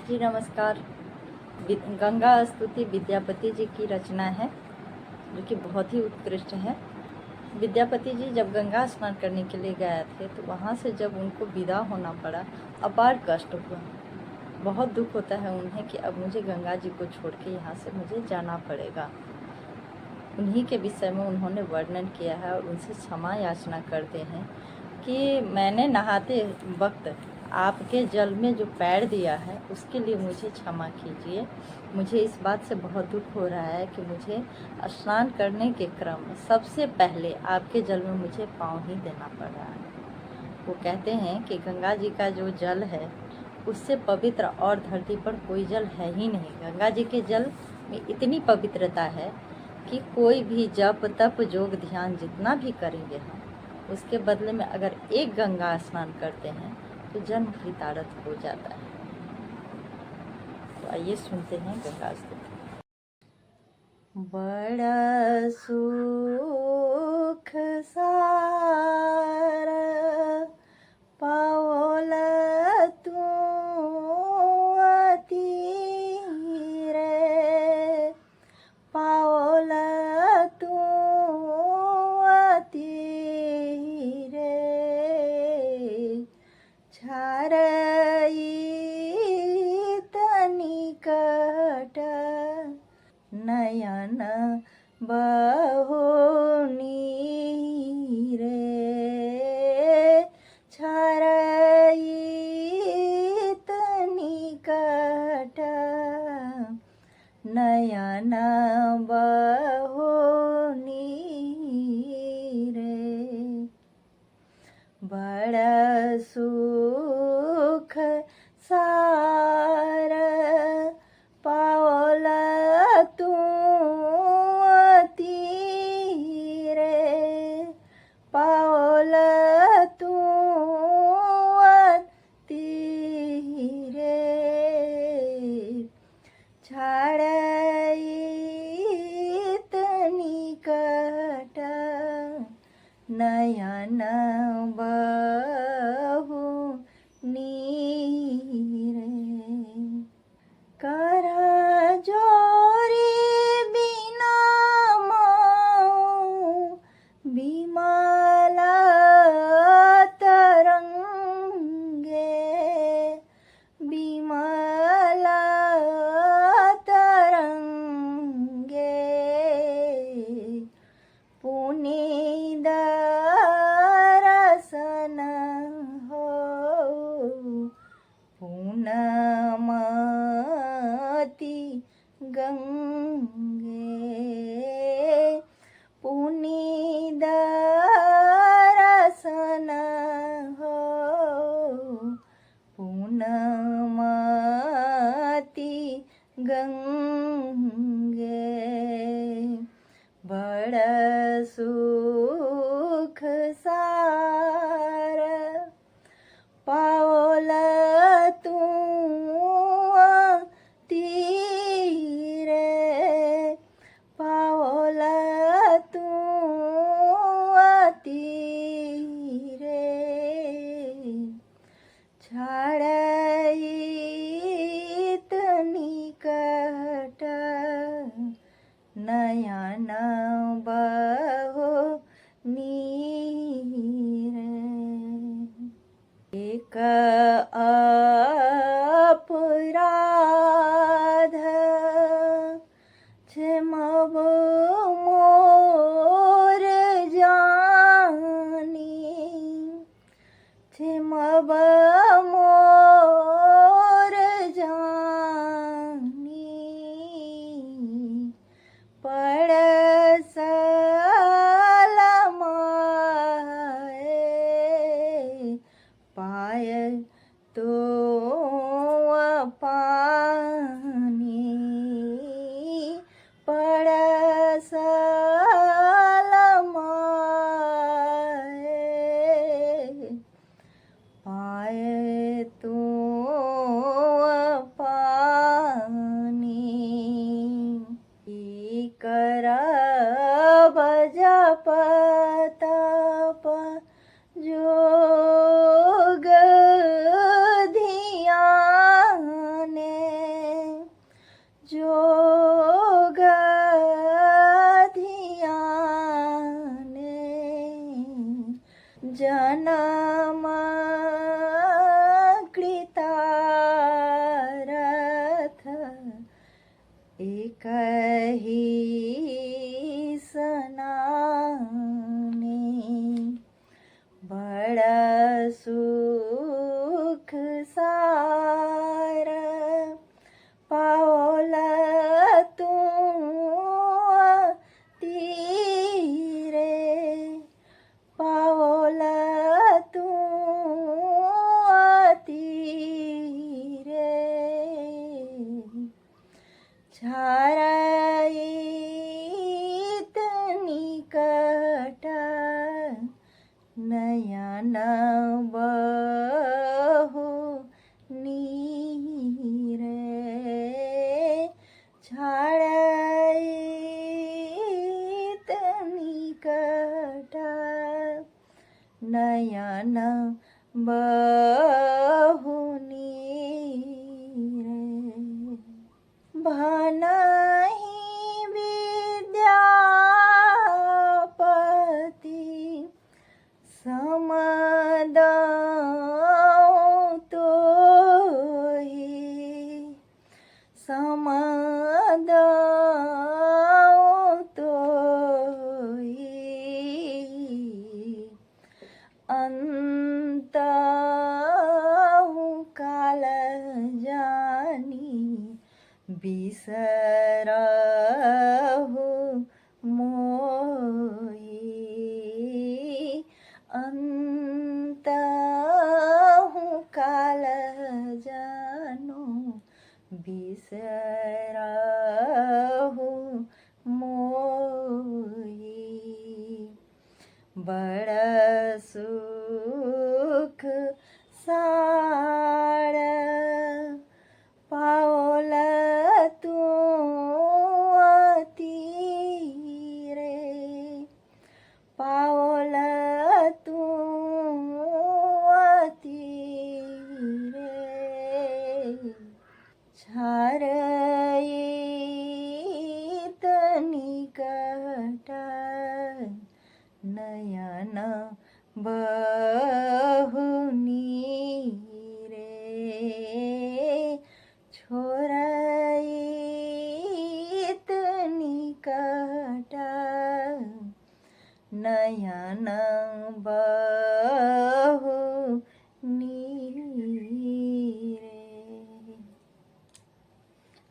जी नमस्कार। गंगा स्तुति विद्यापति जी की रचना है जो कि बहुत ही उत्कृष्ट है। विद्यापति जी जब गंगा स्नान करने के लिए गए थे तो वहाँ से जब उनको विदा होना पड़ा, अपार कष्ट हुआ। बहुत दुख होता है उन्हें कि अब मुझे गंगा जी को छोड़ के यहाँ से मुझे जाना पड़ेगा। उन्हीं के विषय में उन्होंने वर्णन किया है और उनसे क्षमा याचना करते हैं कि मैंने नहाते वक्त आपके जल में जो पैर दिया है उसके लिए मुझे क्षमा कीजिए। मुझे इस बात से बहुत दुख हो रहा है कि मुझे स्नान करने के क्रम में सबसे पहले आपके जल में मुझे पाँव ही देना पड़ रहा है। वो कहते हैं कि गंगा जी का जो जल है उससे पवित्र और धरती पर कोई जल है ही नहीं। गंगा जी के जल में इतनी पवित्रता है कि कोई भी जप तप जोग ध्यान जितना भी करेंगे हम, उसके बदले में अगर एक गंगा स्नान करते हैं तो जन्म कृतार्थ हो जाता है। तो आइए सुनते हैं गंगा स्तुति। बड़ा सुख सार पाओल तू तीरे, पाओल तू तीरे, छारई तनिकट नयन बहु नीरे, छारई तनिकट नयन बहु नीरे, बड़ा सुख सार पाओल तू तीरे, पाओल तू तीरे, छाड़ई तनिकट नयन बहु नीरे, कर जोरी बिना बिमल तरंगे, बिमल तरंगे, पुनीत दर्शन हो पूनमती गंगे, पुनीत दर्शन हो पूनमती गंगे, बड़ा सुख सार पाओल तू तीरे, पाओल तू तीरे, छाड़ई तनिकट छारायित निकट नयन बहु नीरे छारायित निकट नयन बहु नीरे भनहि विद्यापति समदं तोहि समदं तोहि अंतहु काल जानी बिसरहु मोहि अंतहु काल जानो बिसरहु मोहि बड़ सुख सार पाओल तू तीरे पाओल तू तीरे छारयित निकट नयन बहु नीरे छोरयित निकट नयन बहु नीरे।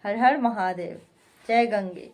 हर हर महादेव। जय गंगे।